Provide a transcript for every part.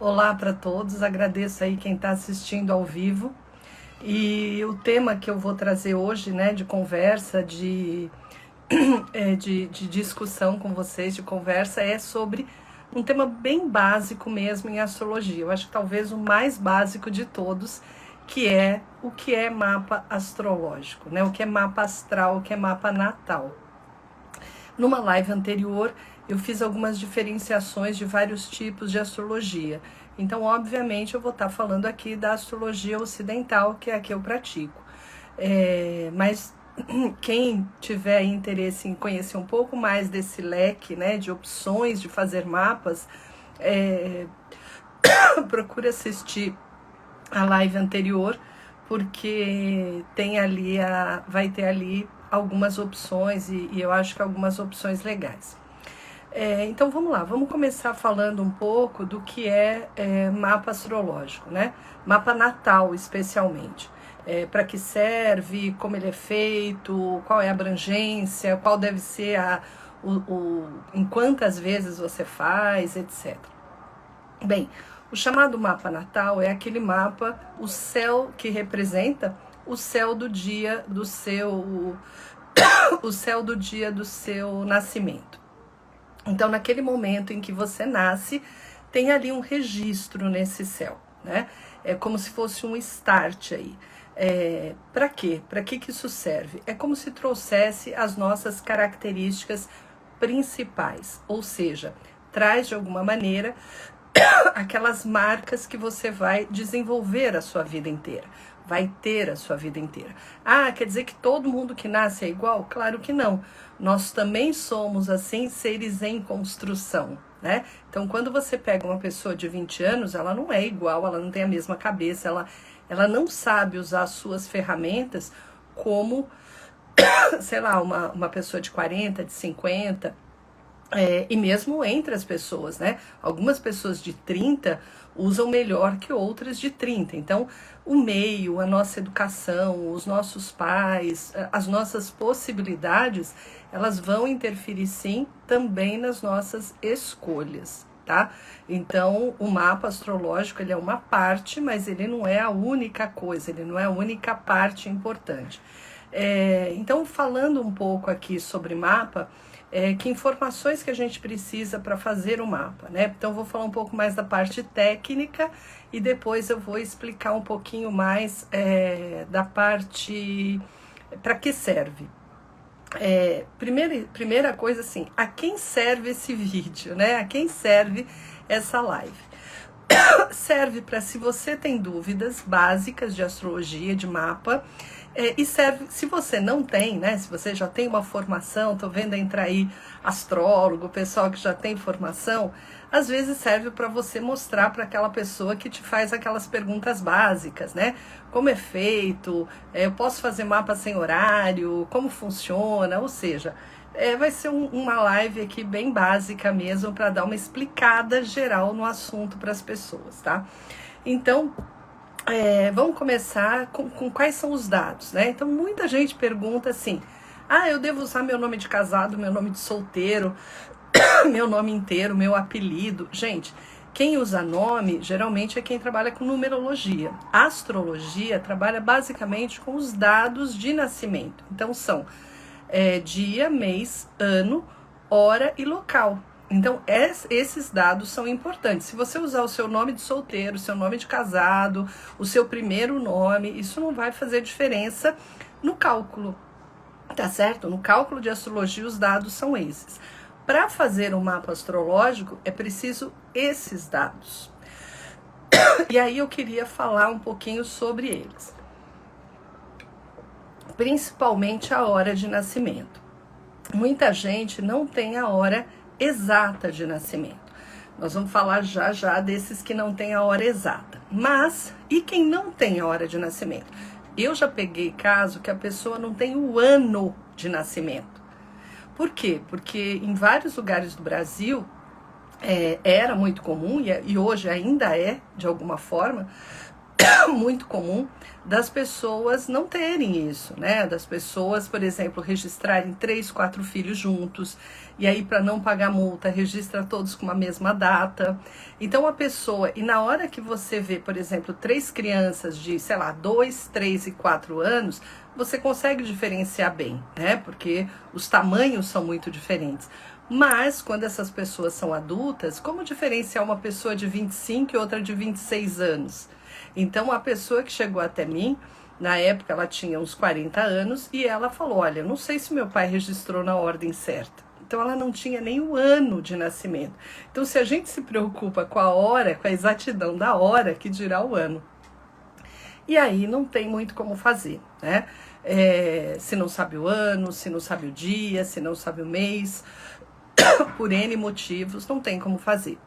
Olá para todos, agradeço aí quem está assistindo ao vivo. E o tema que eu vou trazer hoje, né, de conversa, de discussão com vocês, de conversa, é sobre um tema bem básico mesmo em astrologia. Eu acho que talvez o mais básico de todos, que é o que é mapa astrológico, né? O que é mapa astral, o que é mapa natal. Numa live anterior, eu fiz algumas diferenciações de vários tipos de astrologia. Então, obviamente, eu vou estar falando aqui da astrologia ocidental, que é a que eu pratico. Mas quem tiver interesse em conhecer um pouco mais desse leque, né, de opções de fazer mapas, procure assistir a live anterior, porque tem ali vai ter ali algumas opções e eu acho que algumas opções legais. Então vamos lá, vamos começar falando um pouco do que é mapa astrológico, né? Mapa natal especialmente. Para que serve, como ele é feito, qual é a abrangência, qual deve ser em quantas vezes você faz, etc. Bem, o chamado mapa natal é aquele mapa, o céu que representa o céu do dia do seu o céu do dia do seu nascimento. Então, naquele momento em que você nasce, tem ali um registro nesse céu, né? É como se fosse um start aí. Para quê? Para que isso serve? É como se trouxesse as nossas características principais, ou seja, traz de alguma maneira aquelas marcas que você vai desenvolver a sua vida inteira, vai ter a sua vida inteira. Ah, quer dizer que todo mundo que nasce é igual? Claro que não. Nós também somos, assim, seres em construção, né? Então, quando você pega uma pessoa de 20 anos, ela não é igual, ela não tem a mesma cabeça, ela não sabe usar as suas ferramentas como, sei lá, uma pessoa de 40, de 50... e mesmo entre as pessoas, né? Algumas pessoas de 30 usam melhor que outras de 30. Então, o meio, a nossa educação, os nossos pais, as nossas possibilidades, elas vão interferir sim também nas nossas escolhas, tá? Então, o mapa astrológico, ele é uma parte, mas ele não é a única coisa, ele não é a única parte importante. Então, falando um pouco aqui sobre mapa, que informações que a gente precisa para fazer o mapa, né? Então, eu vou falar um pouco mais da parte técnica e depois eu vou explicar um pouquinho mais da parte para que serve. Primeira coisa, assim, a quem serve esse vídeo, né? A quem serve essa live? Serve para, se você tem dúvidas básicas de astrologia, de mapa, e serve, se você não tem, né, se você já tem uma formação, tô vendo entrar aí astrólogo, pessoal que já tem formação, às vezes serve para você mostrar para aquela pessoa que te faz aquelas perguntas básicas, né, como é feito, eu posso fazer mapa sem horário, como funciona, ou seja, vai ser uma live aqui bem básica mesmo para dar uma explicada geral no assunto para as pessoas, tá? Então, vamos começar com quais são os dados, né? Então, muita gente pergunta assim, eu devo usar meu nome de casado, meu nome de solteiro, meu nome inteiro, meu apelido. Gente, quem usa nome, geralmente, é quem trabalha com numerologia. A astrologia trabalha basicamente com os dados de nascimento. Então, são dia, mês, ano, hora e local. Então, esses dados são importantes. Se você usar o seu nome de solteiro, o seu nome de casado, o seu primeiro nome, isso não vai fazer diferença no cálculo, tá certo? No cálculo de astrologia, os dados são esses. Para fazer um mapa astrológico, é preciso esses dados. E aí eu queria falar um pouquinho sobre eles. Principalmente a hora de nascimento. Muita gente não tem a hora exata de nascimento. Nós vamos falar já desses que não tem a hora exata. Mas, e quem não tem a hora de nascimento? Eu já peguei caso que a pessoa não tem o ano de nascimento. Por quê? Porque em vários lugares do Brasil era muito comum, e hoje ainda é, de alguma forma, muito comum das pessoas não terem isso, né? Das pessoas, por exemplo, registrarem 3, 4 filhos juntos, e aí para não pagar multa, registra todos com uma mesma data. Então a pessoa, e na hora que você vê, por exemplo, 3 crianças de, sei lá, 2, 3 e 4 anos, você consegue diferenciar bem, né? Porque os tamanhos são muito diferentes. Mas, quando essas pessoas são adultas, como diferenciar uma pessoa de 25 e outra de 26 anos? Então, a pessoa que chegou até mim, na época ela tinha uns 40 anos, e ela falou, olha, eu não sei se meu pai registrou na ordem certa. Então, ela não tinha nem o ano de nascimento. Então, se a gente se preocupa com a hora, com a exatidão da hora, que dirá o ano. E aí não tem muito como fazer, né? Se não sabe o ano, se não sabe o dia, se não sabe o mês, por N motivos, não tem como fazer.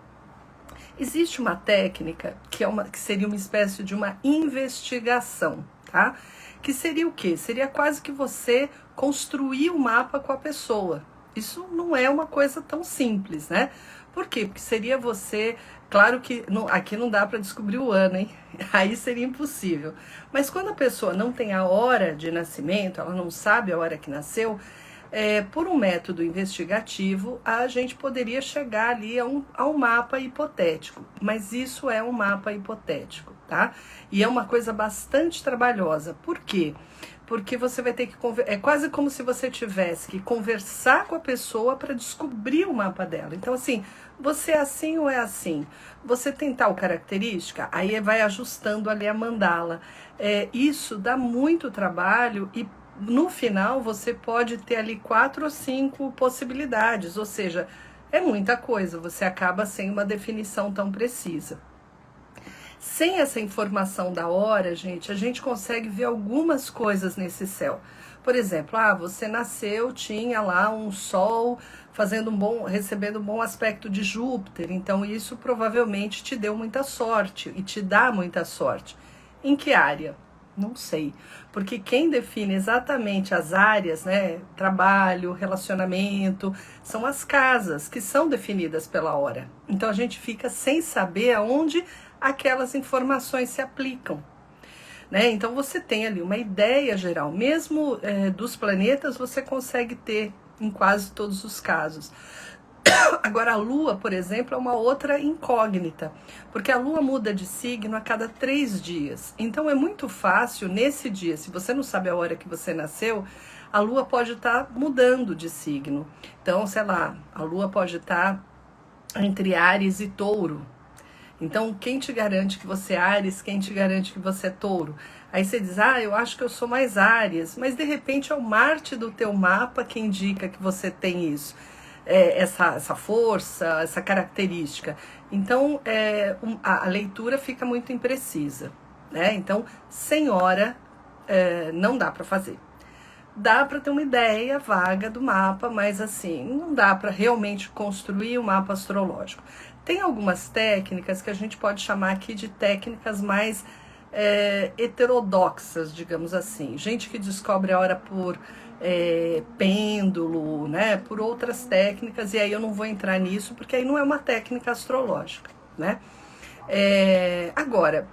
Existe uma técnica que seria uma espécie de uma investigação, tá? Que seria o quê? Seria quase que você construir o mapa com a pessoa. Isso não é uma coisa tão simples, né? Por quê? Porque seria você... Claro que aqui não dá para descobrir o ano, hein? Aí seria impossível. Mas quando a pessoa não tem a hora de nascimento, ela não sabe a hora que nasceu, por um método investigativo, a gente poderia chegar ali a um mapa hipotético. Mas isso é um mapa hipotético, tá? E é uma coisa bastante trabalhosa. Por quê? Porque você vai ter que... É quase como se você tivesse que conversar com a pessoa para descobrir o mapa dela. Então, assim, você é assim ou é assim? Você tem tal característica? Aí vai ajustando ali a mandala. Isso dá muito trabalho e no final você pode ter ali 4 ou 5 possibilidades. Ou seja, é muita coisa. Você acaba sem uma definição tão precisa. Sem essa informação da hora, gente, a gente consegue ver algumas coisas nesse céu. Por exemplo, você nasceu, tinha lá um sol recebendo um bom aspecto de Júpiter, então isso provavelmente te deu muita sorte e te dá muita sorte. Em que área? Não sei, porque quem define exatamente as áreas, né, trabalho, relacionamento, são as casas que são definidas pela hora. Então a gente fica sem saber aonde aquelas informações se aplicam, né? Então você tem ali uma ideia geral, mesmo dos planetas você consegue ter em quase todos os casos. Agora a Lua, por exemplo, é uma outra incógnita, porque a Lua muda de signo a cada 3 dias. Então é muito fácil nesse dia, se você não sabe a hora que você nasceu, a Lua pode estar mudando de signo. Então, sei lá, a Lua pode estar entre Áries e Touro. Então, quem te garante que você é Áries, quem te garante que você é Touro? Aí você diz, eu acho que eu sou mais Áries, mas de repente é o Marte do teu mapa que indica que você tem isso, essa força, essa característica. Então, a leitura fica muito imprecisa, né? Então, sem hora, não dá para fazer. Dá para ter uma ideia vaga do mapa, mas assim, não dá para realmente construir um mapa astrológico. Tem algumas técnicas que a gente pode chamar aqui de técnicas mais heterodoxas, digamos assim. Gente que descobre a hora por pêndulo, né? Por outras técnicas, e aí eu não vou entrar nisso, porque aí não é uma técnica astrológica, né? Agora,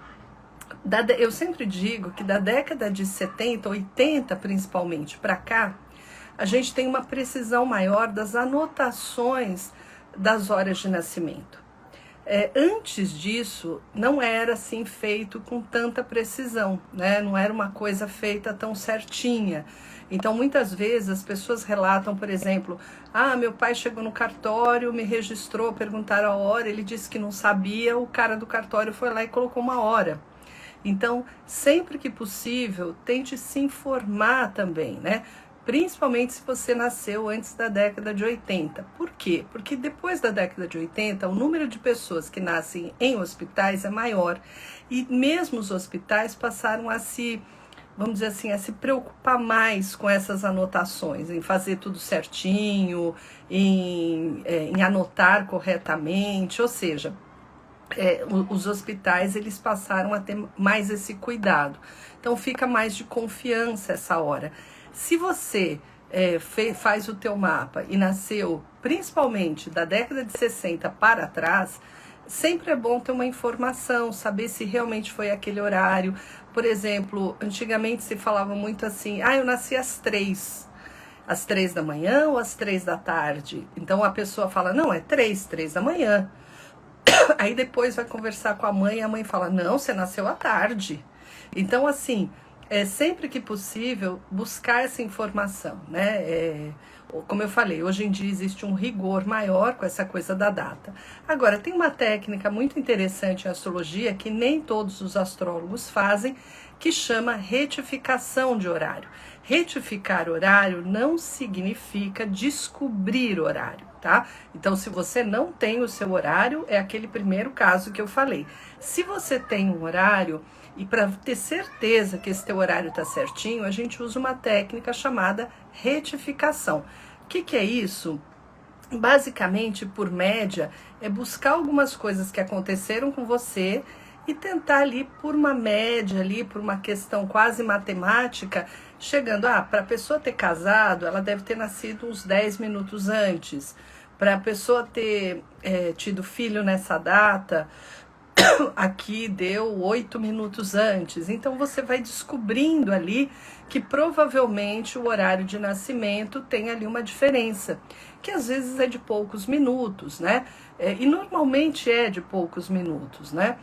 eu sempre digo que da década de 70, 80 principalmente para cá, a gente tem uma precisão maior das anotações das horas de nascimento. Antes disso, não era assim feito com tanta precisão, né? Não era uma coisa feita tão certinha. Então, muitas vezes, as pessoas relatam, por exemplo, meu pai chegou no cartório, me registrou, perguntaram a hora, ele disse que não sabia, o cara do cartório foi lá e colocou uma hora. Então, sempre que possível, tente se informar também, né? Principalmente se você nasceu antes da década de 80. Por quê? Porque depois da década de 80, o número de pessoas que nascem em hospitais é maior. E mesmo os hospitais passaram a vamos dizer assim, a se preocupar mais com essas anotações, em fazer tudo certinho, em anotar corretamente, ou seja, os hospitais eles passaram a ter mais esse cuidado. Então fica mais de confiança essa hora. Se você faz o teu mapa e nasceu principalmente da década de 60 para trás, sempre é bom ter uma informação, saber se realmente foi aquele horário. Por exemplo, antigamente se falava muito assim, eu nasci às 3 da manhã ou às 3 da tarde. Então a pessoa fala, não, é 3 da manhã. Aí depois vai conversar com a mãe fala, não, você nasceu à tarde. Então, assim, sempre que possível, buscar essa informação, né? Como eu falei, hoje em dia existe um rigor maior com essa coisa da data. Agora, tem uma técnica muito interessante em astrologia que nem todos os astrólogos fazem, que chama retificação de horário. Retificar horário não significa descobrir horário, tá? Então, se você não tem o seu horário, é aquele primeiro caso que eu falei. Se você tem um horário, e para ter certeza que esse teu horário está certinho, a gente usa uma técnica chamada retificação. O que é isso? Basicamente, por média, é buscar algumas coisas que aconteceram com você e tentar ali, por uma média, ali, por uma questão quase matemática, chegando, para a pessoa ter casado, ela deve ter nascido uns 10 minutos antes. Para a pessoa ter tido filho nessa data, aqui deu 8 minutos antes. Então você vai descobrindo ali que provavelmente o horário de nascimento tem ali uma diferença, que às vezes é de poucos minutos, né? E normalmente é de poucos minutos, né?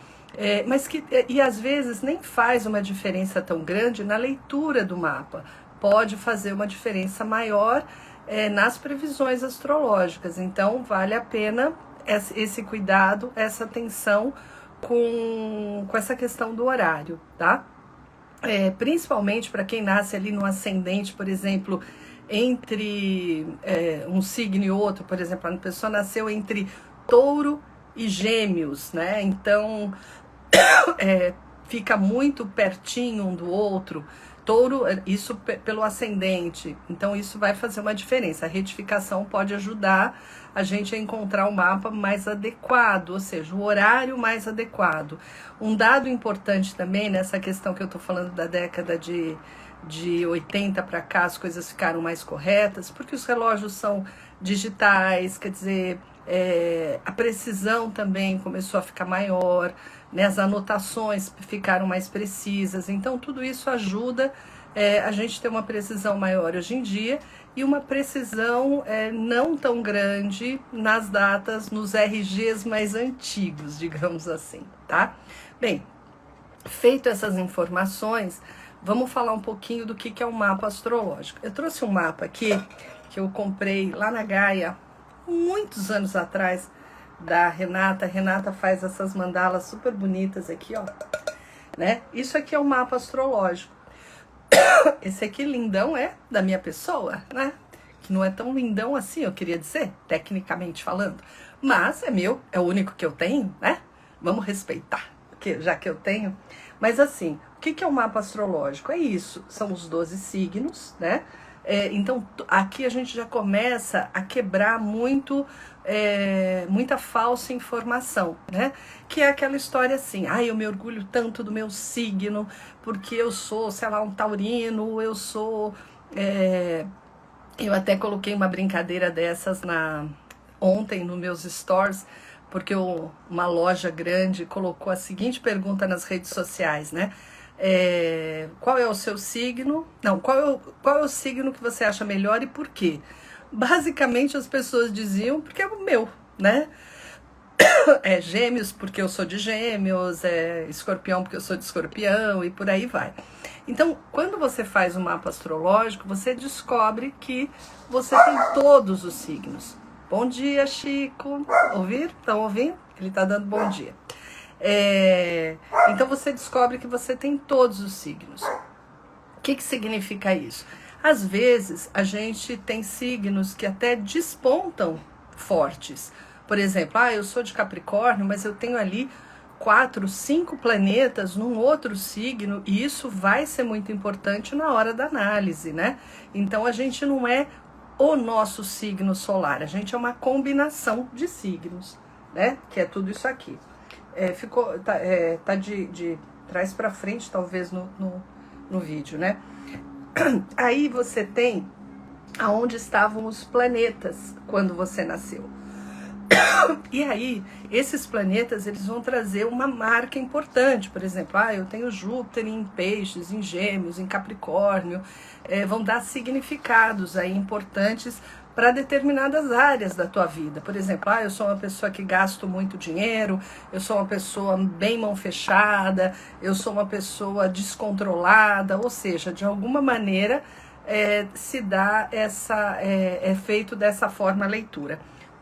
Mas e às vezes nem faz uma diferença tão grande na leitura do mapa. Pode fazer uma diferença maior nas previsões astrológicas. Então vale a pena esse cuidado, essa atenção com essa questão do horário, tá? Principalmente para quem nasce ali no ascendente, por exemplo, entre um signo e outro, por exemplo, a pessoa nasceu entre Touro e Gêmeos, né? Então fica muito pertinho um do outro. Touro, isso pelo ascendente, então isso vai fazer uma diferença. A retificação pode ajudar a gente a encontrar o mapa mais adequado, ou seja, o horário mais adequado. Um dado importante também nessa questão que eu estou falando da década de 80 para cá, as coisas ficaram mais corretas, porque os relógios são digitais, quer dizer, a precisão também começou a ficar maior, né, as anotações ficaram mais precisas, então tudo isso ajuda a gente ter uma precisão maior hoje em dia e uma precisão não tão grande nas datas, nos RGs mais antigos, digamos assim, tá? Bem, feito essas informações, vamos falar um pouquinho do que é um mapa astrológico. Eu trouxe um mapa aqui que eu comprei lá na Gaia, muitos anos atrás, da Renata. A Renata faz essas mandalas super bonitas aqui, ó, né? Isso aqui é um mapa astrológico. Esse aqui lindão é da minha pessoa, né? Que não é tão lindão assim, eu queria dizer, tecnicamente falando. Mas é meu, é o único que eu tenho, né? Vamos respeitar, já que eu tenho. Mas assim, o que é um mapa astrológico? É isso, são os 12 signos, né? Então aqui a gente já começa a quebrar muita falsa informação, né? Que é aquela história assim, eu me orgulho tanto do meu signo, porque eu sou, sei lá, um taurino, eu sou... Eu até coloquei uma brincadeira dessas ontem nos meus stories, porque uma loja grande colocou a seguinte pergunta nas redes sociais, né? Qual é o seu signo? Não, qual é o signo que você acha melhor e por quê? Basicamente as pessoas diziam porque é o meu, né? Gêmeos porque eu sou de Gêmeos, Escorpião porque eu sou de Escorpião e por aí vai. Então, quando você faz um mapa astrológico, você descobre que você tem todos os signos. Bom dia, Chico. Estão ouvindo? Ele está dando bom dia. Então você descobre que você tem todos os signos. O que significa isso? Às vezes a gente tem signos que até despontam fortes. Por exemplo, eu sou de Capricórnio, mas eu tenho ali 4, 5 planetas num outro signo, e isso vai ser muito importante na hora da análise, né? Então a gente não é o nosso signo solar, a gente é uma combinação de signos, né? Que é tudo isso aqui. Tá de trás para frente, talvez, no vídeo, né? Aí você tem aonde estavam os planetas quando você nasceu. E aí, esses planetas, eles vão trazer uma marca importante. Por exemplo, eu tenho Júpiter em Peixes, em Gêmeos, em Capricórnio. Vão dar significados aí importantes para determinadas áreas da tua vida. Por exemplo, eu sou uma pessoa que gasto muito dinheiro, eu sou uma pessoa bem mão fechada, eu sou uma pessoa descontrolada, ou seja, de alguma maneira se dá é feito dessa forma a leitura.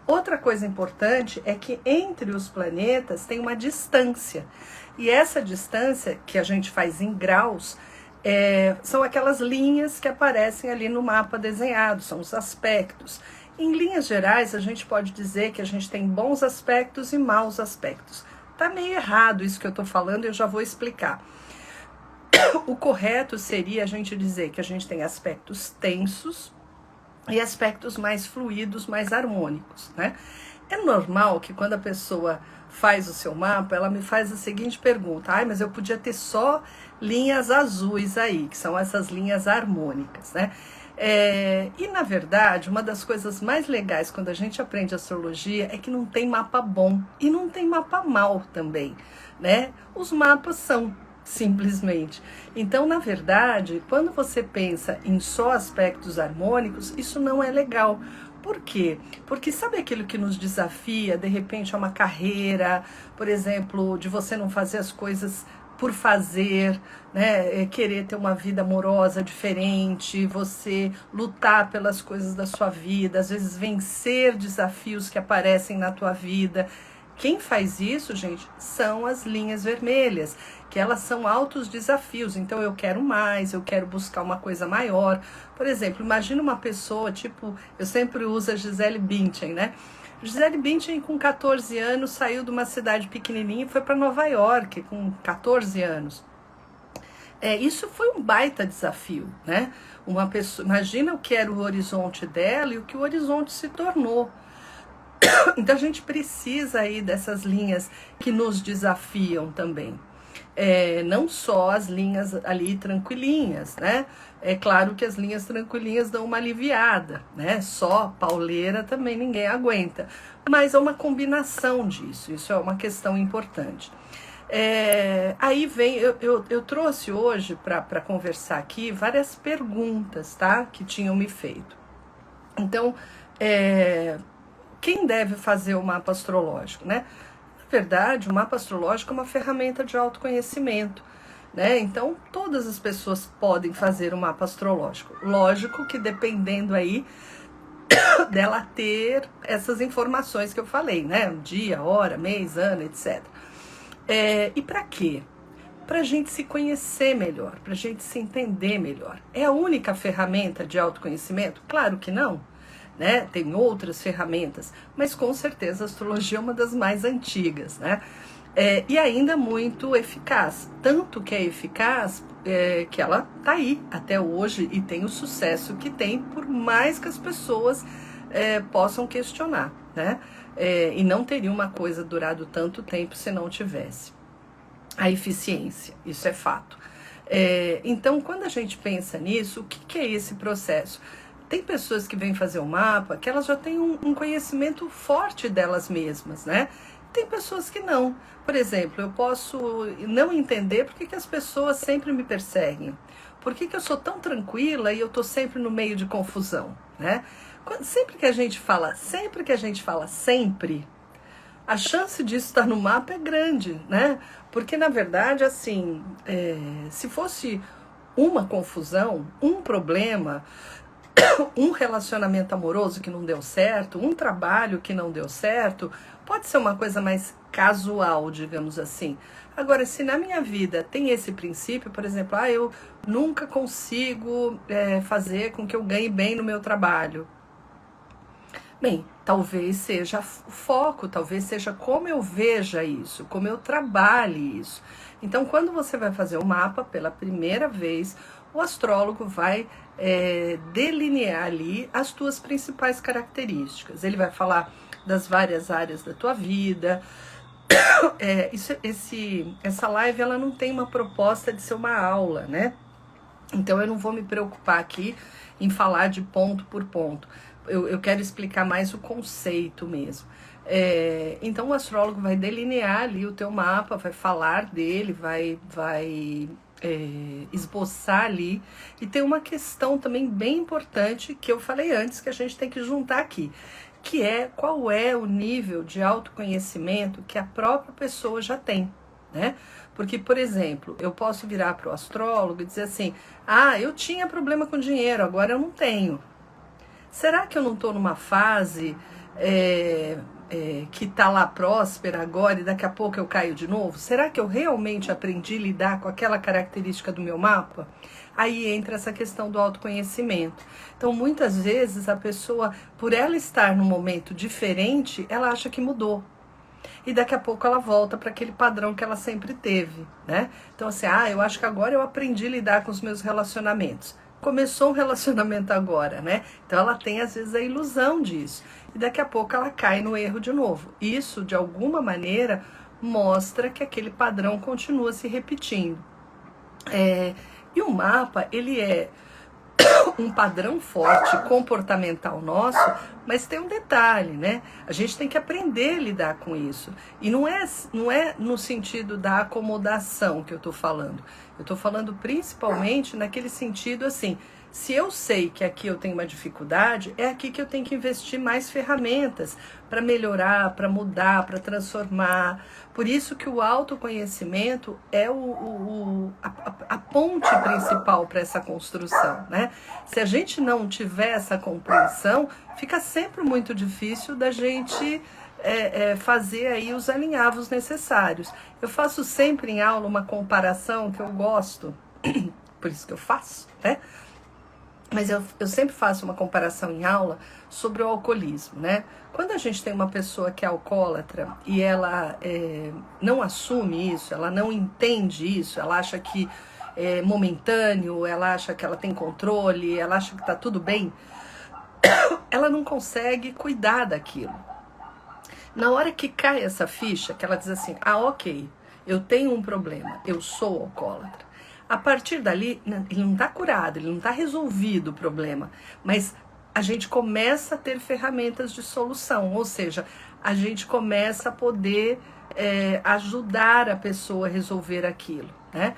Outra coisa importante é que entre os planetas tem uma distância. E essa distância, que a gente faz em graus, são aquelas linhas que aparecem ali no mapa desenhado, são os aspectos. Em linhas gerais, a gente pode dizer que a gente tem bons aspectos e maus aspectos. Tá meio errado isso que eu tô falando, eu já vou explicar. O correto seria a gente dizer que a gente tem aspectos tensos e aspectos mais fluidos, mais harmônicos, né? É normal que quando a pessoa faz o seu mapa, ela me faz a seguinte pergunta: mas eu podia ter só linhas azuis aí, que são essas linhas harmônicas, né? E na verdade, uma das coisas mais legais quando a gente aprende astrologia é que não tem mapa bom e não tem mapa mal também, né? Os mapas são simplesmente. Então, na verdade, quando você pensa em só aspectos harmônicos, isso não é legal. Por quê? Porque sabe aquilo que nos desafia, de repente, a uma carreira, por exemplo, de você não fazer as coisas por fazer, né? Querer ter uma vida amorosa diferente, você lutar pelas coisas da sua vida, às vezes vencer desafios que aparecem na tua vida. Quem faz isso, gente, são as linhas vermelhas, que elas são altos desafios. Então eu quero mais, eu quero buscar uma coisa maior. Por exemplo, imagina uma pessoa, tipo, eu sempre uso a Gisele Bündchen, né? Gisele Bündchen, com 14 anos, saiu de uma cidade pequenininha e foi para Nova York, com 14 anos. Isso foi um baita desafio, né? Uma pessoa, imagina o que era o horizonte dela e o que o horizonte se tornou. Então a gente precisa aí dessas linhas que nos desafiam também. Não só as linhas ali tranquilinhas, né? É claro que as linhas tranquilinhas dão uma aliviada, né? Só pauleira também ninguém aguenta. Mas é uma combinação disso, isso é uma questão importante. Aí vem, eu trouxe hoje para conversar aqui várias perguntas, tá? Que tinham me feito. Então, quem deve fazer o mapa astrológico, né? Na verdade, o mapa astrológico é uma ferramenta de autoconhecimento, né? Então, todas as pessoas podem fazer o mapa astrológico. Lógico que dependendo aí dela ter essas informações que eu falei, né? Dia, hora, mês, ano, etc. E para quê? Para a gente se conhecer melhor, para a gente se entender melhor. É a única ferramenta de autoconhecimento? Claro que não. Né? Tem outras ferramentas, mas com certeza a astrologia é uma das mais antigas, né? E ainda muito eficaz, tanto que é eficaz que ela está aí até hoje e tem o sucesso que tem, por mais que as pessoas possam questionar, né? E não teria uma coisa durado tanto tempo se não tivesse a eficiência, isso é fato. Então, quando a gente pensa nisso, o que é esse processo? Tem pessoas que vêm fazer o mapa que elas já têm um conhecimento forte delas mesmas, né? Tem pessoas que não. Por exemplo, eu posso não entender por que as pessoas sempre me perseguem. Por que eu sou tão tranquila e eu tô sempre no meio de confusão, né? Sempre que a gente fala sempre, a chance disso estar no mapa é grande, né? Porque, na verdade, assim, se fosse uma confusão, um problema, um relacionamento amoroso que não deu certo, um trabalho que não deu certo, pode ser uma coisa mais casual, digamos assim. Agora, se na minha vida tem esse princípio, por exemplo, eu nunca consigo fazer com que eu ganhe bem no meu trabalho. Bem, talvez seja o foco, talvez seja como eu veja isso, como eu trabalhe isso. Então, quando você vai fazer o mapa pela primeira vez, o astrólogo vai delinear ali as tuas principais características. Ele vai falar das várias áreas da tua vida. Essa live ela não tem uma proposta de ser uma aula, né? Então eu não vou me preocupar aqui em falar de ponto por ponto. Eu quero explicar mais o conceito mesmo. Então o astrólogo vai delinear ali o teu mapa, vai falar dele, vai esboçar ali. E tem uma questão também bem importante que eu falei antes, que a gente tem que juntar aqui, que é qual é o nível de autoconhecimento que a própria pessoa já tem, né? Porque, por exemplo, eu posso virar para o astrólogo e dizer assim, eu tinha problema com dinheiro, agora eu não tenho. Será que eu não estou numa fase que está lá próspera agora e daqui a pouco eu caio de novo? Será que eu realmente aprendi a lidar com aquela característica do meu mapa? Aí entra essa questão do autoconhecimento. Então, muitas vezes, a pessoa, por ela estar num momento diferente, ela acha que mudou. E daqui a pouco ela volta para aquele padrão que ela sempre teve, né? Então, assim, eu acho que agora eu aprendi a lidar com os meus relacionamentos. Começou um relacionamento agora, né? Então ela tem às vezes a ilusão disso. E daqui a pouco ela cai no erro de novo. Isso, de alguma maneira, mostra que aquele padrão continua se repetindo. E o mapa, ele é um padrão forte comportamental nosso, mas tem um detalhe, né? A gente tem que aprender a lidar com isso. E não é no sentido da acomodação que eu tô falando. Eu tô falando principalmente naquele sentido assim, se eu sei que aqui eu tenho uma dificuldade, é aqui que eu tenho que investir mais ferramentas para melhorar, para mudar, para transformar. Por isso que o autoconhecimento é a ponte principal para essa construção, né? Se a gente não tiver essa compreensão, fica sempre muito difícil da gente fazer aí os alinhavos necessários. Eu faço sempre em aula uma comparação que eu gosto, por isso que eu faço, né? Mas eu sempre faço uma comparação em aula sobre o alcoolismo, né? Quando a gente tem uma pessoa que é alcoólatra e ela não assume isso, ela não entende isso, ela acha que é momentâneo, ela acha que ela tem controle, ela acha que tá tudo bem, ela não consegue cuidar daquilo. Na hora que cai essa ficha, que ela diz assim, ok, eu tenho um problema, eu sou alcoólatra. A partir dali, ele não está curado, ele não está resolvido o problema, mas a gente começa a ter ferramentas de solução, ou seja, a gente começa a poder ajudar a pessoa a resolver aquilo, né?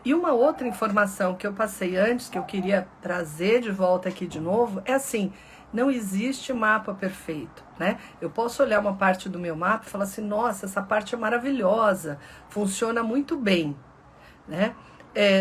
E uma outra informação que eu passei antes, que eu queria trazer de volta aqui de novo, é assim, não existe mapa perfeito, né? Eu posso olhar uma parte do meu mapa e falar assim, nossa, essa parte é maravilhosa, funciona muito bem, né?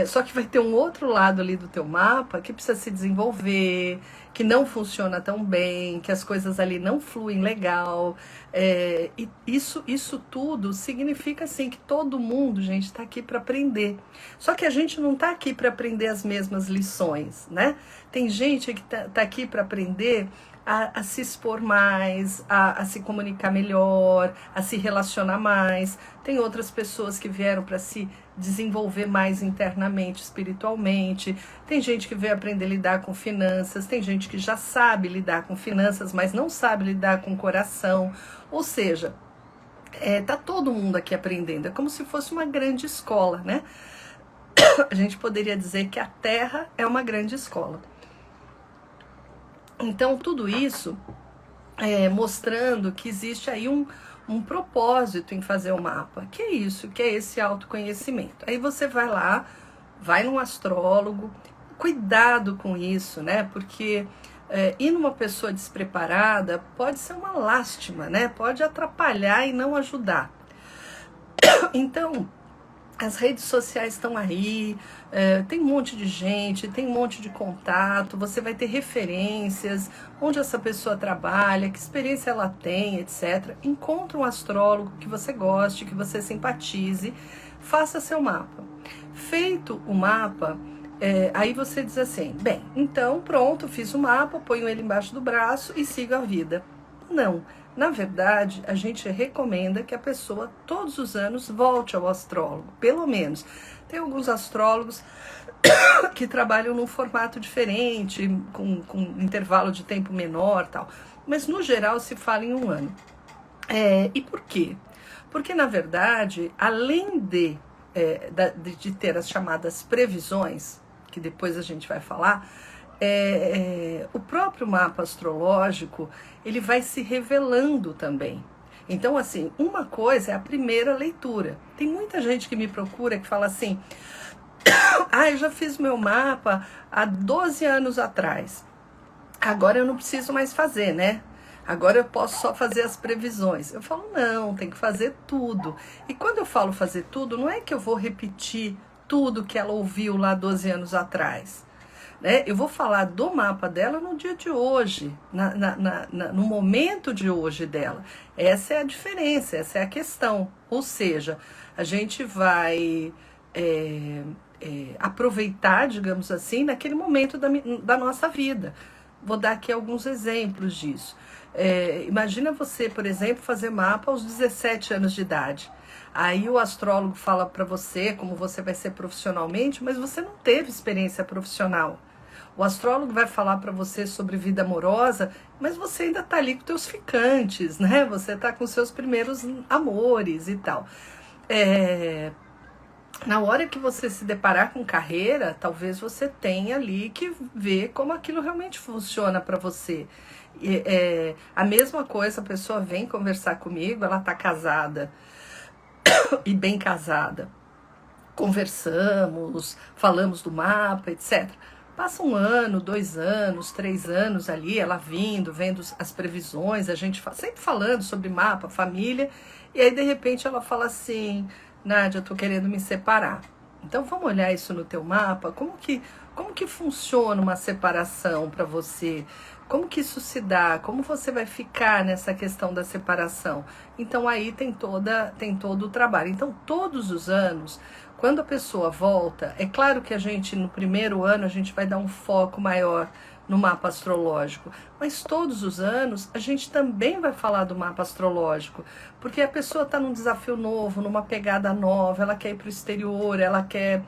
Só que vai ter um outro lado ali do teu mapa que precisa se desenvolver, que não funciona tão bem, que as coisas ali não fluem legal. E isso tudo significa assim que todo mundo, gente, está aqui para aprender. Só que a gente não está aqui para aprender as mesmas lições, né? Tem gente que tá aqui para aprender a se expor mais, a se comunicar melhor, a se relacionar mais. Tem outras pessoas que vieram para se desenvolver mais internamente, espiritualmente. Tem gente que veio aprender a lidar com finanças, tem gente que já sabe lidar com finanças, mas não sabe lidar com o coração. Ou seja, tá todo mundo aqui aprendendo. É como se fosse uma grande escola, né? A gente poderia dizer que a Terra é uma grande escola. Então, tudo isso mostrando que existe aí um propósito em fazer o mapa. Que é isso? Que é esse autoconhecimento. Aí você vai lá, vai num astrólogo, cuidado com isso, né? Porque ir numa pessoa despreparada pode ser uma lástima, né? Pode atrapalhar e não ajudar. Então, as redes sociais estão aí, tem um monte de gente, tem um monte de contato, você vai ter referências, onde essa pessoa trabalha, que experiência ela tem, etc. Encontre um astrólogo que você goste, que você simpatize, faça seu mapa. Feito o mapa, aí você diz assim, bem, então pronto, fiz o mapa, ponho ele embaixo do braço e sigo a vida. Não. Na verdade, a gente recomenda que a pessoa, todos os anos, volte ao astrólogo, pelo menos. Tem alguns astrólogos que trabalham num formato diferente, com intervalo de tempo menor, tal. Mas, no geral, se fala em um ano. E por quê? Porque, na verdade, além de ter as chamadas previsões, que depois a gente vai falar, o próprio mapa astrológico, ele vai se revelando também. Então, assim, uma coisa é a primeira leitura. Tem muita gente que me procura que fala assim, eu já fiz meu mapa há 12 anos atrás. Agora eu não preciso mais fazer, né? Agora eu posso só fazer as previsões. Eu falo, não, tem que fazer tudo. E quando eu falo fazer tudo, não é que eu vou repetir tudo que ela ouviu lá 12 anos atrás. Né? Eu vou falar do mapa dela no dia de hoje, no momento de hoje dela. Essa é a diferença, essa é a questão. Ou seja, a gente vai aproveitar, digamos assim, naquele momento da nossa vida. Vou dar aqui alguns exemplos disso. Imagina você, por exemplo, fazer mapa aos 17 anos de idade. Aí o astrólogo fala para você como você vai ser profissionalmente, mas você não teve experiência profissional. O astrólogo vai falar para você sobre vida amorosa, mas você ainda está ali com teus ficantes, né? Você está com seus primeiros amores e tal. Na hora que você se deparar com carreira, talvez você tenha ali que ver como aquilo realmente funciona para você. A mesma coisa, a pessoa vem conversar comigo, ela está casada e bem casada. Conversamos, falamos do mapa, etc. Passa 1 ano, 2 anos, 3 anos ali, ela vendo as previsões, a gente sempre falando sobre mapa, família, e aí de repente ela fala assim, Nádia, eu tô querendo me separar. Então vamos olhar isso no teu mapa, como que funciona uma separação para você? Como que isso se dá? Como você vai ficar nessa questão da separação? Então aí tem todo o trabalho. Então todos os anos, quando a pessoa volta, é claro que a gente no primeiro ano a gente vai dar um foco maior no mapa astrológico, mas todos os anos a gente também vai falar do mapa astrológico, porque a pessoa está num desafio novo, numa pegada nova, ela quer ir para o exterior, ela quer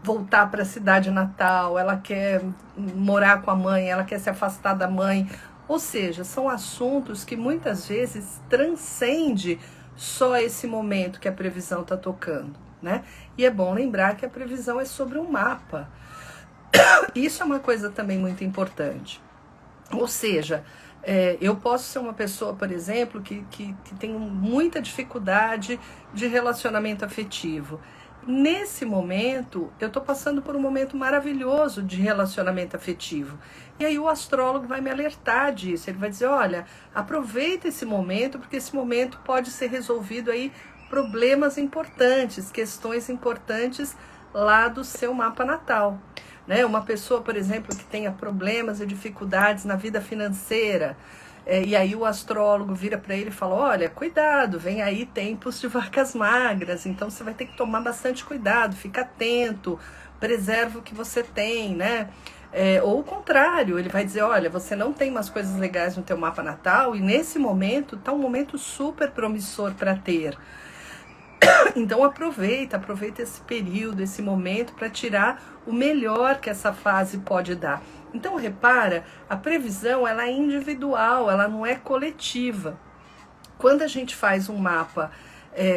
voltar para a cidade natal, ela quer morar com a mãe, ela quer se afastar da mãe. Ou seja, são assuntos que muitas vezes transcende só esse momento que a previsão está tocando, né? E é bom lembrar que a previsão é sobre um mapa. Isso é uma coisa também muito importante. Ou seja, eu posso ser uma pessoa, por exemplo, que tem muita dificuldade de relacionamento afetivo. Nesse momento, eu estou passando por um momento maravilhoso de relacionamento afetivo. E aí o astrólogo vai me alertar disso. Ele vai dizer, olha, aproveita esse momento, porque esse momento pode ser resolvido aí problemas importantes, questões importantes lá do seu mapa natal. Né? Uma pessoa, por exemplo, que tenha problemas e dificuldades na vida financeira, e aí o astrólogo vira para ele e fala, olha, cuidado, vem aí tempos de vacas magras, então você vai ter que tomar bastante cuidado, fica atento, preserva o que você tem, né? Ou o contrário, ele vai dizer, olha, você não tem umas coisas legais no teu mapa natal e nesse momento está um momento super promissor para ter. Então aproveita esse período, esse momento para tirar o melhor que essa fase pode dar. Então repara, a previsão ela é individual, ela não é coletiva. Quando a gente faz um mapa,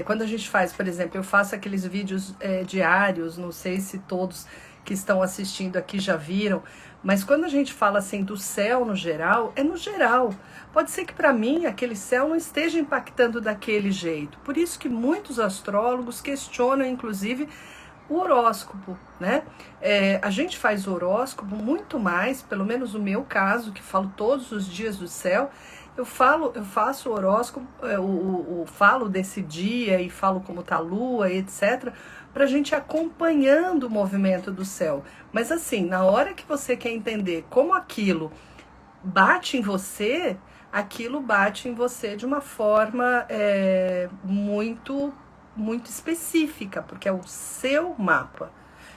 quando a gente faz, por exemplo, eu faço aqueles vídeos diários, não sei se todos que estão assistindo aqui já viram, mas quando a gente fala assim do céu no geral, é no geral. Pode ser que para mim aquele céu não esteja impactando daquele jeito. Por isso que muitos astrólogos questionam, inclusive, o horóscopo, né? A gente faz o horóscopo muito mais, pelo menos no meu caso, que falo todos os dias do céu, eu faço o horóscopo, falo desse dia e falo como tá a lua, etc., para a gente acompanhando o movimento do céu. Mas assim, na hora que você quer entender como aquilo bate em você, aquilo bate em você de uma forma muito específica, porque é o seu mapa.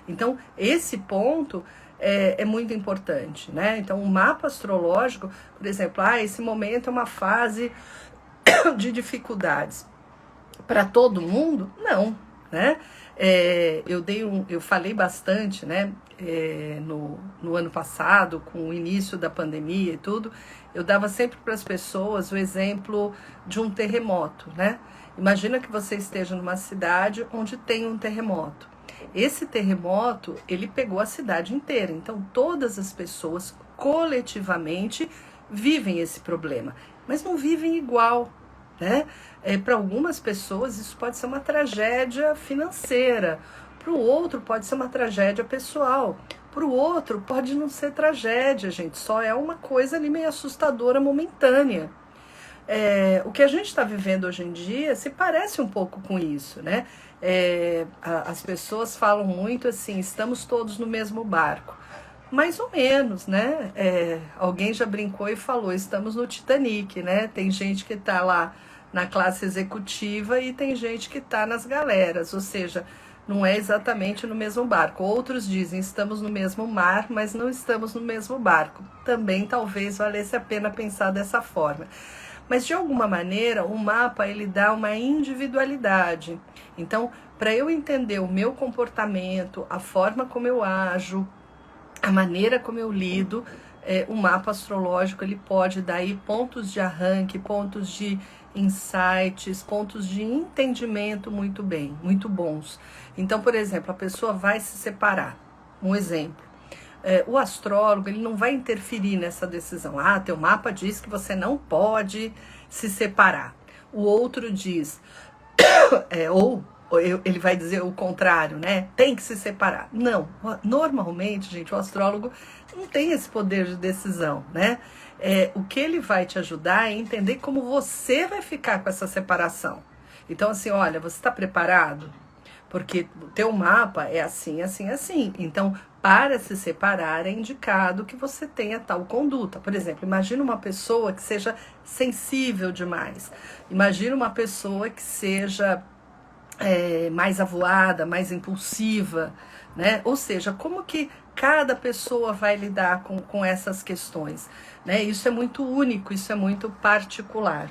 Então, esse ponto é muito importante, né? Então, o mapa astrológico, por exemplo, esse momento é uma fase de para todo mundo? Não, né? Eu falei bastante, né? No ano passado, com o início da pandemia e tudo, eu dava sempre para as pessoas o exemplo de um terremoto, né? Imagina que você esteja numa cidade onde tem um terremoto. Esse terremoto, ele pegou a cidade inteira, então todas as pessoas coletivamente vivem esse problema, mas não vivem igual, né? Para algumas pessoas isso pode ser uma tragédia financeira, para o outro pode ser uma tragédia pessoal, para o outro pode não ser tragédia, gente, só é uma coisa ali meio assustadora, momentânea. O que a gente está vivendo hoje em dia se parece um pouco com isso, né? As pessoas falam muito assim, estamos todos no mesmo barco. Mais ou menos, né? Alguém já brincou e falou, estamos no Titanic, né? Tem gente que está lá na classe executiva e tem gente que está nas galeras, ou seja, não é exatamente no mesmo barco. Outros dizem, estamos no mesmo mar, mas não estamos no mesmo barco. Também talvez valesse a pena pensar dessa forma. Mas, de alguma maneira, o mapa ele dá uma individualidade. Então, para eu entender o meu comportamento, a forma como eu ajo, a maneira como eu lido, o mapa astrológico ele pode dar aí pontos de arranque, pontos de insights, pontos de entendimento muito bons. Então, por exemplo, a pessoa vai se separar. Um exemplo. O astrólogo ele não vai interferir nessa decisão. Teu mapa diz que você não pode se separar. O outro diz, ele vai dizer o contrário, né? Tem que se separar. Não, normalmente, gente, o astrólogo não tem esse poder de decisão, né? O que ele vai te ajudar é entender como você vai ficar com essa separação. Então, assim, olha, você está preparado? Porque o teu mapa é assim, assim, assim. Então, para se separar, é indicado que você tenha tal conduta. Por exemplo, imagina uma pessoa que seja sensível demais. Imagina uma pessoa que seja mais avoada, mais impulsiva, né? Ou seja, como que cada pessoa vai lidar com essas questões, né? Isso é muito único, isso é muito particular.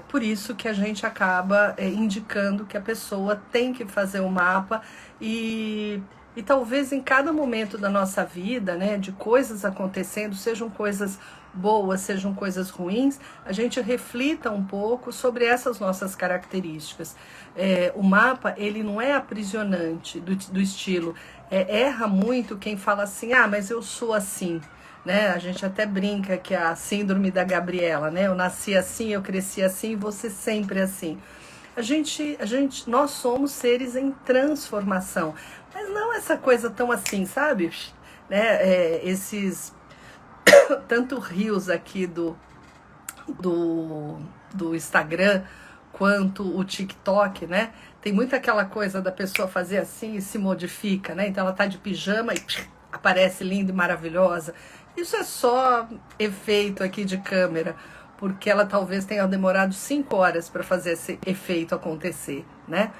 Por isso que a gente acaba indicando que a pessoa tem que fazer o mapa e talvez em cada momento da nossa vida, né, de coisas acontecendo, sejam coisas boas, sejam coisas ruins, a gente reflita um pouco sobre essas nossas características. O mapa, ele não é aprisionante do estilo, erra muito quem fala assim, mas eu sou assim. Né? A gente até brinca que é a síndrome da Gabriela, né? Eu nasci assim, eu cresci assim, você sempre assim. Nós somos seres em transformação, mas não essa coisa tão assim, sabe? Né? Esses tanto rios aqui do Instagram quanto o TikTok, né? Tem muito aquela coisa da pessoa fazer assim e se modifica, né? Então ela tá de pijama e aparece linda e maravilhosa. Isso é só efeito aqui de câmera, porque ela talvez tenha demorado 5 horas para fazer esse efeito acontecer, né?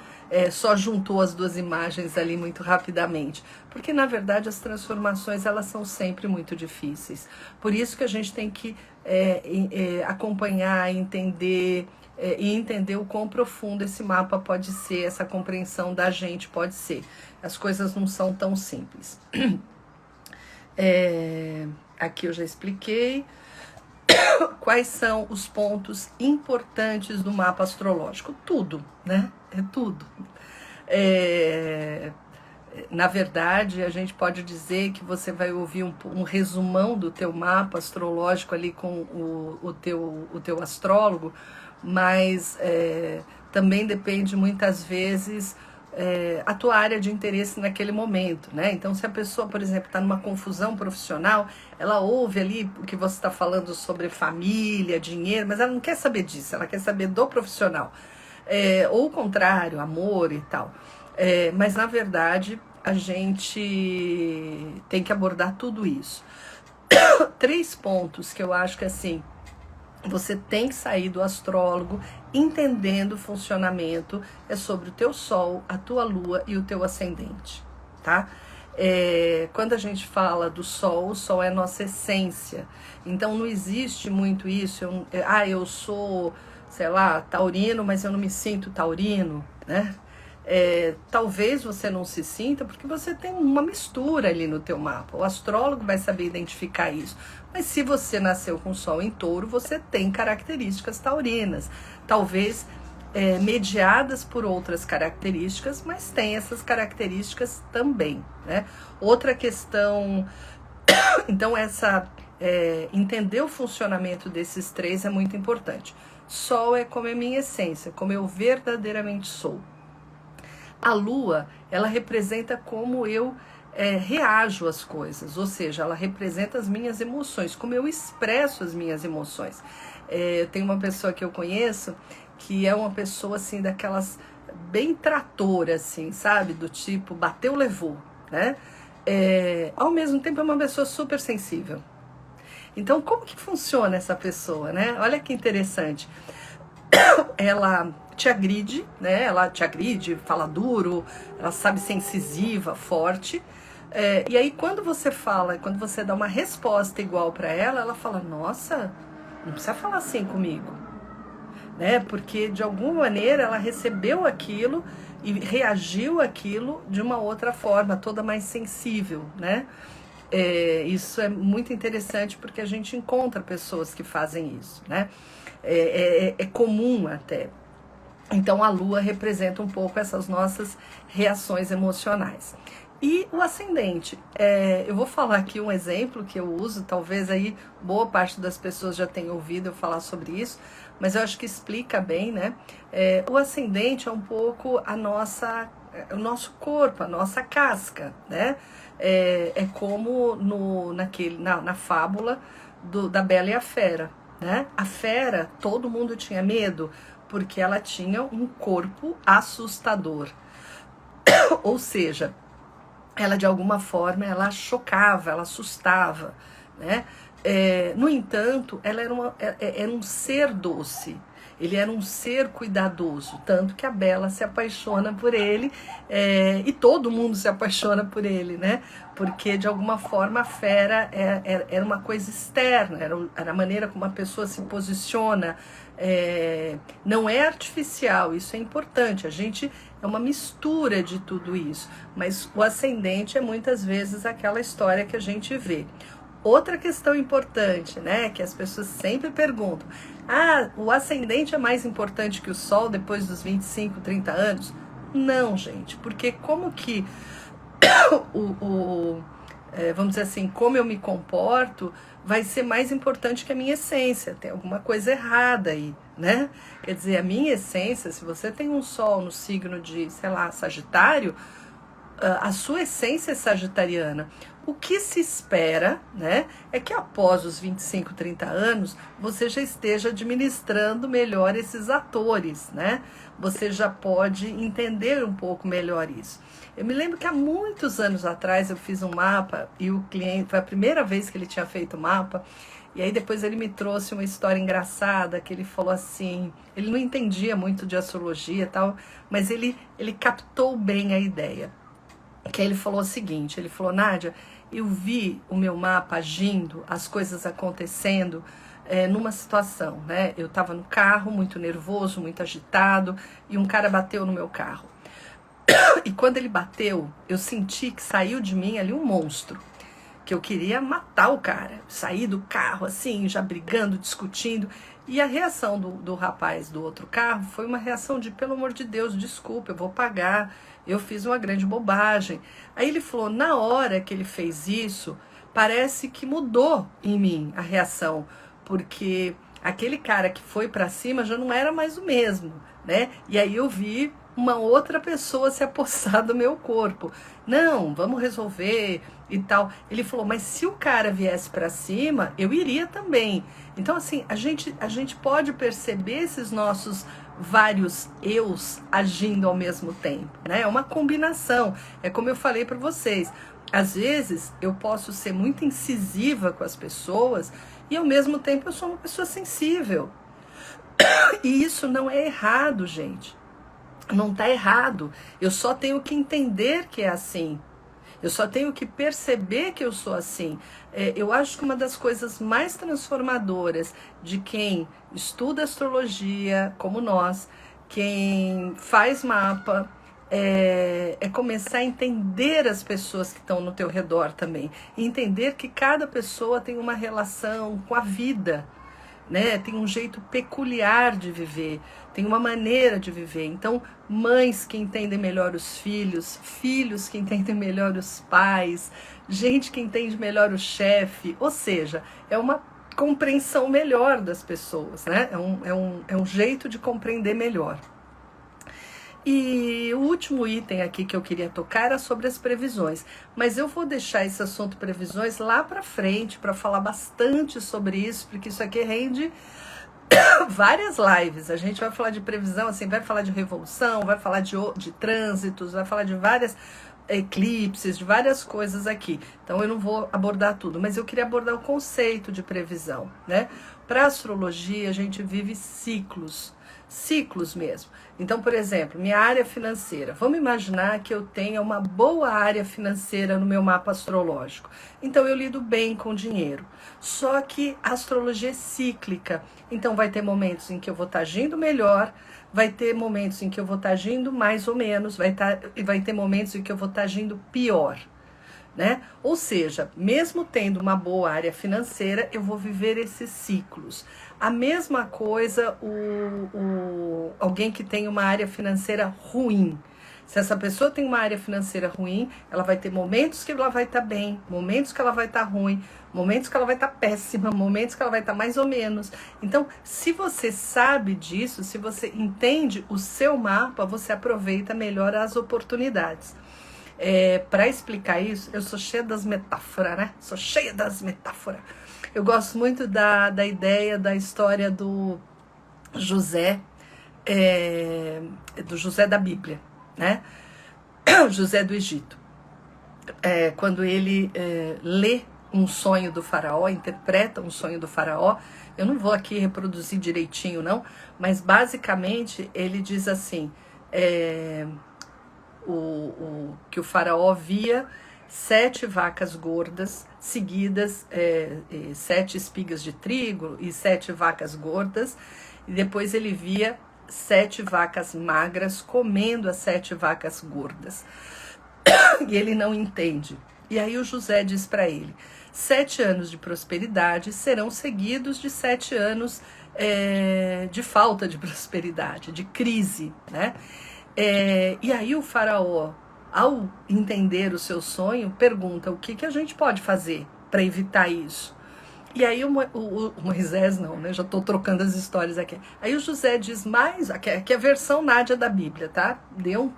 Só juntou as duas imagens ali muito rapidamente. Porque, na verdade, as transformações, elas são sempre muito difíceis. Por isso que a gente tem que acompanhar, entender, e entender o quão profundo esse mapa pode ser, essa compreensão da gente pode ser. As coisas não são tão simples. Aqui eu já expliquei quais são os pontos importantes do mapa astrológico. Tudo, né? É tudo. Na verdade, a gente pode dizer que você vai ouvir um resumão do teu mapa astrológico ali com o teu astrólogo, mas também depende muitas vezes a tua área de interesse naquele momento, né? Então, se a pessoa, por exemplo, está numa confusão profissional, ela ouve ali o que você está falando sobre família, dinheiro, mas ela não quer saber disso, ela quer saber do profissional. Ou o contrário, amor e tal. Mas, na verdade, a gente tem que abordar tudo isso. 3 pontos que eu acho que, assim, você tem que sair do astrólogo entendendo o funcionamento, sobre o teu sol, a tua lua e o teu ascendente, tá? Quando a gente fala do sol, o sol é a nossa essência. Então não existe muito isso, eu sou, sei lá, taurino, mas eu não me sinto taurino, né? Talvez você não se sinta porque você tem uma mistura ali no teu mapa. O astrólogo vai saber identificar isso. Mas se você nasceu com sol em touro, você tem características taurinas. Talvez mediadas por outras características, mas tem essas características também, né? Outra questão, então entender o funcionamento desses três é muito importante. Sol é como é minha essência, como eu verdadeiramente sou. A lua, ela representa como eu reajo às coisas, ou seja, ela representa as minhas emoções, como eu expresso as minhas emoções. Tem uma pessoa que eu conheço que é uma pessoa assim daquelas bem tratora, assim, sabe? Do tipo, bateu, levou, né? Ao mesmo tempo é uma pessoa super sensível. Então, como que funciona essa pessoa, né? Olha que interessante. Ela te agride, né? Ela te agride, fala duro, ela sabe ser incisiva, forte. E aí, quando você fala, quando você dá uma resposta igual para ela, ela fala: nossa, não precisa falar assim comigo, né? Porque de alguma maneira ela recebeu aquilo e reagiu àquilo de uma outra forma, toda mais sensível, né? Isso é muito interessante porque a gente encontra pessoas que fazem isso, né? É comum até. Então a lua representa um pouco essas nossas reações emocionais. E o ascendente, eu vou falar aqui um exemplo que eu uso, talvez aí boa parte das pessoas já tenha ouvido eu falar sobre isso, mas eu acho que explica bem, né? O ascendente é um pouco o nosso corpo, a nossa casca, né? É como na fábula da Bela e a Fera, né? A fera, todo mundo tinha medo, porque ela tinha um corpo assustador. Ou seja, ela de alguma forma ela chocava, ela assustava, né? No entanto, ela era um ser doce. Ele era um ser cuidadoso, tanto que a Bela se apaixona por ele, e todo mundo se apaixona por ele, né? Porque de alguma forma a fera era uma coisa externa, era a maneira como a pessoa se posiciona, não é artificial, isso é importante, a gente é uma mistura de tudo isso, mas o ascendente é muitas vezes aquela história que a gente vê. Outra questão importante, né, que as pessoas sempre perguntam: o ascendente é mais importante que o Sol depois dos 25, 30 anos? Não, gente, porque como que vamos dizer assim, como eu me comporto vai ser mais importante que a minha essência. Tem alguma coisa errada aí, né? Quer dizer, a minha essência, se você tem um Sol no signo de, sei lá, Sagitário, a sua essência é sagitariana. O que se espera, né, é que após os 25, 30 anos, você já esteja administrando melhor esses atores, né? Você já pode entender um pouco melhor isso. Eu me lembro que há muitos anos atrás eu fiz um mapa e o cliente, foi a primeira vez que ele tinha feito o mapa, e aí depois ele me trouxe uma história engraçada, que ele falou assim, ele não entendia muito de astrologia e tal, mas ele captou bem a ideia. Que ele falou o seguinte, ele falou: Nádia, eu vi o meu mapa agindo, as coisas acontecendo numa situação, né? Eu estava no carro, muito nervoso, muito agitado, e um cara bateu no meu carro. E quando ele bateu, eu senti que saiu de mim ali um monstro, que eu queria matar o cara. Saí do carro assim, já brigando, discutindo. E a reação do rapaz do outro carro foi uma reação de: pelo amor de Deus, desculpa, eu vou pagar, eu fiz uma grande bobagem. Aí ele falou: na hora que ele fez isso, parece que mudou em mim a reação, porque aquele cara que foi pra cima já não era mais o mesmo, né? E aí eu vi uma outra pessoa se apossar do meu corpo. Não, vamos resolver e tal. Ele falou: mas se o cara viesse pra cima, eu iria também. Então, assim, a gente pode perceber esses nossos vários eus agindo ao mesmo tempo, né? É uma combinação. É como eu falei para vocês. Às vezes, eu posso ser muito incisiva com as pessoas e, ao mesmo tempo, eu sou uma pessoa sensível. E isso não é errado, gente. Não está errado. Eu só tenho que entender que é assim. Eu só tenho que perceber que eu sou assim. Eu acho que uma das coisas mais transformadoras de quem estuda astrologia, como nós, quem faz mapa, é começar a entender as pessoas que estão no teu redor também. E entender que cada pessoa tem uma relação com a vida. né? Tem um jeito peculiar de viver, tem uma maneira de viver. Então, mães que entendem melhor os filhos, filhos que entendem melhor os pais, gente que entende melhor o chefe, ou seja, é uma compreensão melhor das pessoas, né? É um jeito de compreender melhor. E o último item aqui que eu queria tocar era sobre as previsões, mas eu vou deixar esse assunto previsões lá para frente para falar bastante sobre isso, porque isso aqui rende várias lives. A gente vai falar de previsão, assim, vai falar de revolução, vai falar de trânsitos, vai falar de várias eclipses, de várias coisas aqui. Então eu não vou abordar tudo, mas eu queria abordar o conceito de previsão, né? Para astrologia a gente vive ciclos mesmo. Então, por exemplo, minha área financeira. Vamos imaginar que eu tenha uma boa área financeira no meu mapa astrológico. Então, eu lido bem com dinheiro. Só que a astrologia é cíclica. Então, vai ter momentos em que eu vou estar agindo melhor, vai ter momentos em que eu vou estar agindo mais ou menos, vai ter momentos em que eu vou estar agindo pior. Né? Ou seja, mesmo tendo uma boa área financeira, eu vou viver esses ciclos. A mesma coisa alguém que tem uma área financeira ruim. Se essa pessoa tem uma área financeira ruim, ela vai ter momentos que ela vai estar bem, momentos que ela vai estar ruim, momentos que ela vai estar péssima, momentos que ela vai estar mais ou menos. Então, se você sabe disso, se você entende o seu mapa, você aproveita melhor as oportunidades. Para explicar isso, eu sou cheia das metáforas, né? Sou cheia das metáforas. Eu gosto muito da ideia da história do José, do José da Bíblia, né? José do Egito. Quando ele lê um sonho do faraó, interpreta um sonho do faraó, eu não vou aqui reproduzir direitinho, não, mas basicamente ele diz assim, que o faraó via 7 vacas gordas seguidas, 7 espigas de trigo e 7 vacas gordas, e depois ele via 7 vacas magras comendo as 7 vacas gordas. E ele não entende. E aí o José diz para ele: 7 anos de prosperidade serão seguidos de 7 anos de falta de prosperidade, de crise, né? E aí o faraó, ao entender o seu sonho, pergunta o que a gente pode fazer para evitar isso. E aí o Moisés, não, né? Já estou trocando as histórias aqui. Aí o José diz mais, que é a versão Nádia da Bíblia, tá? Deu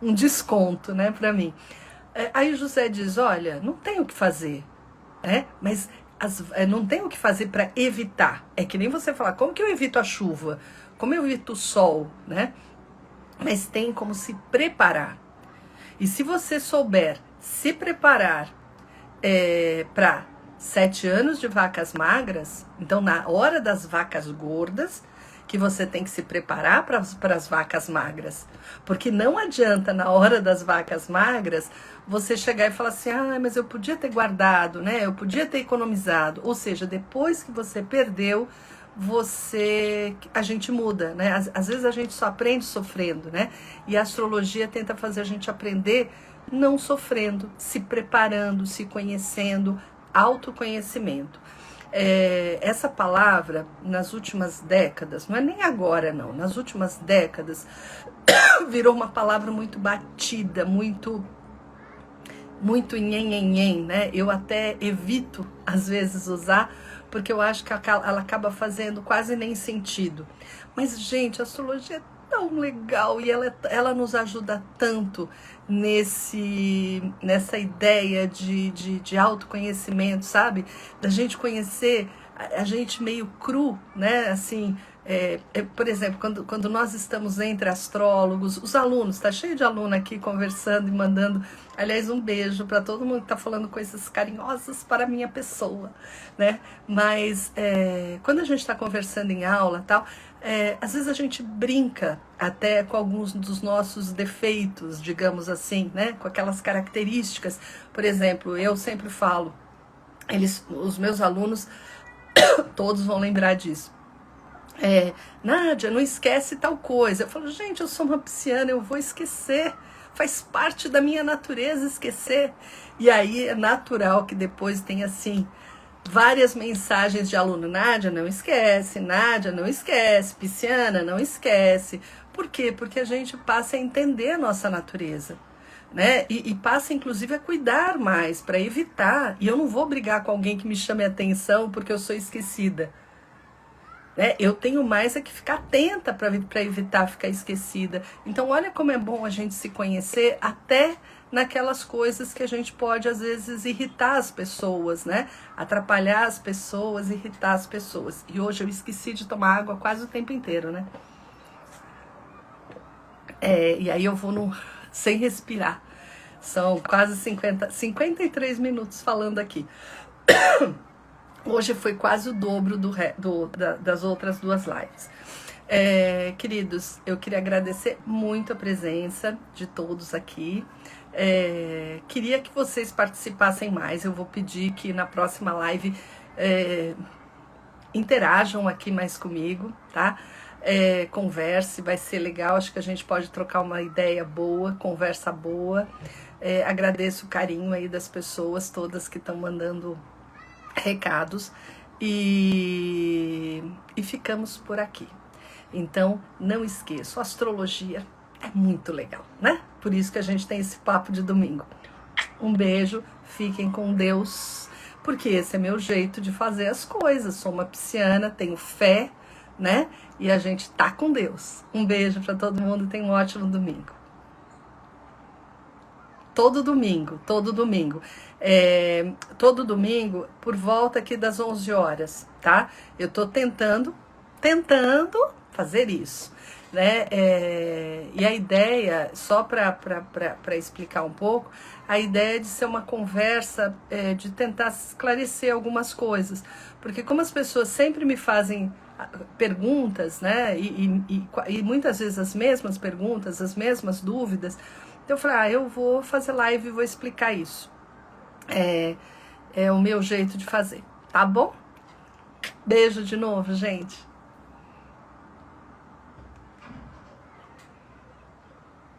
um desconto, né, para mim. Aí o José diz, olha, não tem o que fazer, né? Mas não tem o que fazer para evitar. É que nem você falar, como que eu evito a chuva? Como eu evito o sol, né? Mas tem como se preparar. E se você souber se preparar para 7 anos de vacas magras, então na hora das vacas gordas, que você tem que se preparar para as vacas magras. Porque não adianta na hora das vacas magras você chegar e falar assim, mas eu podia ter guardado, né? Eu podia ter economizado. Ou seja, depois que você perdeu, a gente muda, né? Às vezes a gente só aprende sofrendo, né? E a astrologia tenta fazer a gente aprender não sofrendo, se preparando, se conhecendo, autoconhecimento. Essa palavra, nas últimas décadas, não é nem agora não, nas últimas décadas, virou uma palavra muito batida, muito nhen, né? Eu até evito, às vezes, usar, porque eu acho que ela acaba fazendo quase nem sentido. Mas, gente, a astrologia é tão legal e ela nos ajuda tanto nessa ideia de autoconhecimento, sabe? Da gente conhecer a gente meio cru, né? Assim, por exemplo, quando nós estamos entre astrólogos, os alunos, tá cheio de aluno aqui conversando e mandando, aliás, um beijo para todo mundo que tá falando coisas carinhosas para a minha pessoa, né? Mas quando a gente está conversando em aula, tal, às vezes a gente brinca até com alguns dos nossos defeitos, digamos assim, né? Com aquelas características. Por exemplo, eu sempre falo, os meus alunos todos vão lembrar disso. Nádia, não esquece tal coisa. Eu falo, gente, eu sou uma pisciana, eu vou esquecer. Faz parte da minha natureza esquecer. E aí é natural que depois tenha assim várias mensagens de aluno. Nádia, não esquece. Nádia, não esquece. Pisciana, não esquece. Por quê? Porque a gente passa a entender a nossa natureza, né? E passa, inclusive, a cuidar mais, para evitar. E eu não vou brigar com alguém que me chame a atenção porque eu sou esquecida. Né? Eu tenho mais é que ficar atenta para evitar ficar esquecida. Então, olha como é bom a gente se conhecer até naquelas coisas que a gente pode, às vezes, irritar as pessoas, né? Atrapalhar as pessoas, irritar as pessoas. E hoje eu esqueci de tomar água quase o tempo inteiro, né? E aí eu vou sem respirar. São quase 53 minutos falando aqui. Hoje foi quase o dobro das outras 2 lives. Queridos, eu queria agradecer muito a presença de todos aqui. Queria que vocês participassem mais. Eu vou pedir que na próxima live interajam aqui mais comigo, tá? Converse, vai ser legal. Acho que a gente pode trocar uma ideia boa, conversa boa. Agradeço o carinho aí das pessoas todas que estão mandando recados e ficamos por aqui. Então, não esqueça, astrologia é muito legal, né? Por isso que a gente tem esse papo de domingo. Um beijo, fiquem com Deus, porque esse é meu jeito de fazer as coisas. Sou uma pisciana, tenho fé, né? E a gente tá com Deus. Um beijo para todo mundo, tenha um ótimo domingo. Todo domingo. Todo domingo, por volta aqui das 11 horas, tá? Eu tô tentando fazer isso, né? E a ideia, só para explicar um pouco, a ideia é de ser uma conversa, de tentar esclarecer algumas coisas. Porque como as pessoas sempre me fazem perguntas, né? E muitas vezes as mesmas perguntas, as mesmas dúvidas, então eu falei, eu vou fazer live e vou explicar isso. É o meu jeito de fazer, tá bom? Beijo de novo, gente.